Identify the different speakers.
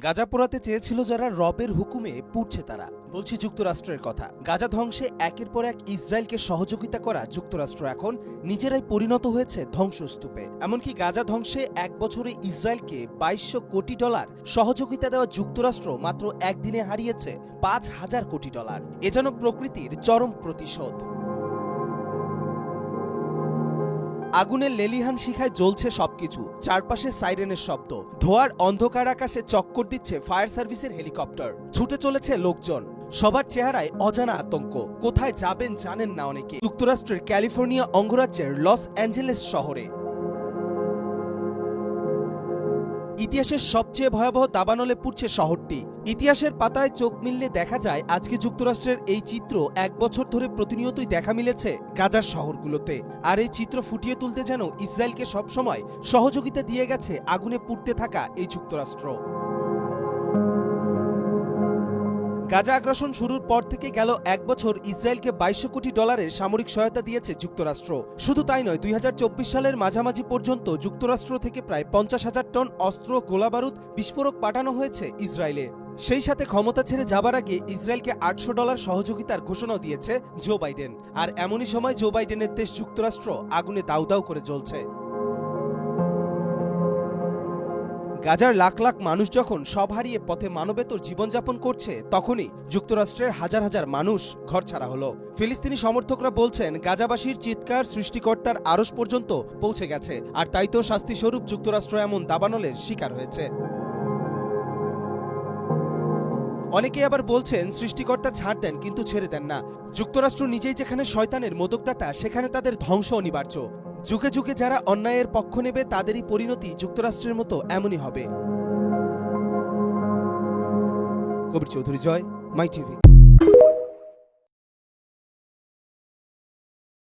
Speaker 1: গাজা পোড়াতে চেয়েছিল যারা রবের হুকুমে পুড়ছে তারা। বলছি যুক্তরাষ্ট্রের কথা। গাজা ধ্বংসে একের পর এক ইসরায়েলকে সহযোগিতা করা যুক্তরাষ্ট্র এখন নিজেরাই পরিণত হয়েছে ধ্বংসস্তূপে। এমনকি গাজা ধ্বংসে এক বছরে ইসরায়েলকে $2200 কোটি সহযোগিতা দেওয়া যুক্তরাষ্ট্র মাত্র একদিনে হারিয়েছে $5000 কোটি। এ যেন প্রকৃতির চরম প্রতিশোধ। আগুনের লেলিহান শিখায় জ্বলছে সবকিছু, চারপাশে সাইরেনের শব্দ, ধোঁয়ার অন্ধকার আকাশে চক্কর দিচ্ছে ফায়ার সার্ভিসের হেলিকপ্টার, ছুটে চলেছে লোকজন, সবার চেহারায় অজানা আতঙ্ক। কোথায় যাবেন জানেন না অনেকে। যুক্তরাষ্ট্রের ক্যালিফোর্নিয়া অঙ্গরাজ্যের লস অ্যাঞ্জেলেস শহরে ইতিহাসের সবচেয়ে ভয়াবহ দাবানলে পুড়ছে শহরটি। ইতিহাসের পাতায় চোখ মিললে দেখা যায় আজকে যুক্তরাষ্ট্রের এই চিত্র এক বছর ধরে প্রতিনিয়তই দেখা মিলেছে গাজার শহরগুলোতে। আর এই চিত্র ফুটিয়ে তুলতে যেন ইসরায়েলকে সবসময় সহযোগিতা দিয়ে গেছে আগুনে পুড়তে থাকা এই যুক্তরাষ্ট্র। গাজা আগ্রাসন শুরুর পর থেকে গেল এক বছর ইসরায়েলকে $2200 কোটি সামরিক সহায়তা দিয়েছে যুক্তরাষ্ট্র। শুধু তাই নয়, 2024 সালের মাঝামাঝি পর্যন্ত যুক্তরাষ্ট্র থেকে প্রায় 50,000 টন অস্ত্র, গোলাবারুদ, বিস্ফোরক পাঠানো হয়েছে ইসরায়েলে। সেই সাথে ক্ষমতা ছেড়ে যাবার আগে ইসরায়েলকে $800 সহযোগিতার ঘোষণাও দিয়েছে জো বাইডেন। আর এমনই সময় জো বাইডেনের দেশ যুক্তরাষ্ট্র আগুনে দাউ দাউ করে জ্বলছে। গাজার লাখ লাখ মানুষ যখন সব হারিয়ে পথে মানবেতর জীবনযাপন করছে, তখনই যুক্তরাষ্ট্রের হাজার হাজার মানুষ ঘরছাড়া হলো। ফিলিস্তিনি সমর্থকরা বলছেন গাজাবাসীর চিৎকার সৃষ্টিকর্তার আরশ পর্যন্ত পৌঁছে গেছে, আর তাই তো শাস্তিস্বরূপ যুক্তরাষ্ট্র এমন দাবানলের শিকার হয়েছে। অনেকেই আবার বলছেন সৃষ্টিকর্তা ছাড় দেন কিন্তু ছেড়ে দেন না। যুক্তরাষ্ট্র নিজেই যেখানে শয়তানের মোদকদাতা, সেখানে তাদের ধ্বংস অনিবার্য। যুগে যুগে যারা অন্যায়ের পক্ষ নেবে তাদেরই পরিণতি যুক্তরাষ্ট্রের মতো এমনই হবে। কবির চৌধুরী, জয়, মাই টিভি।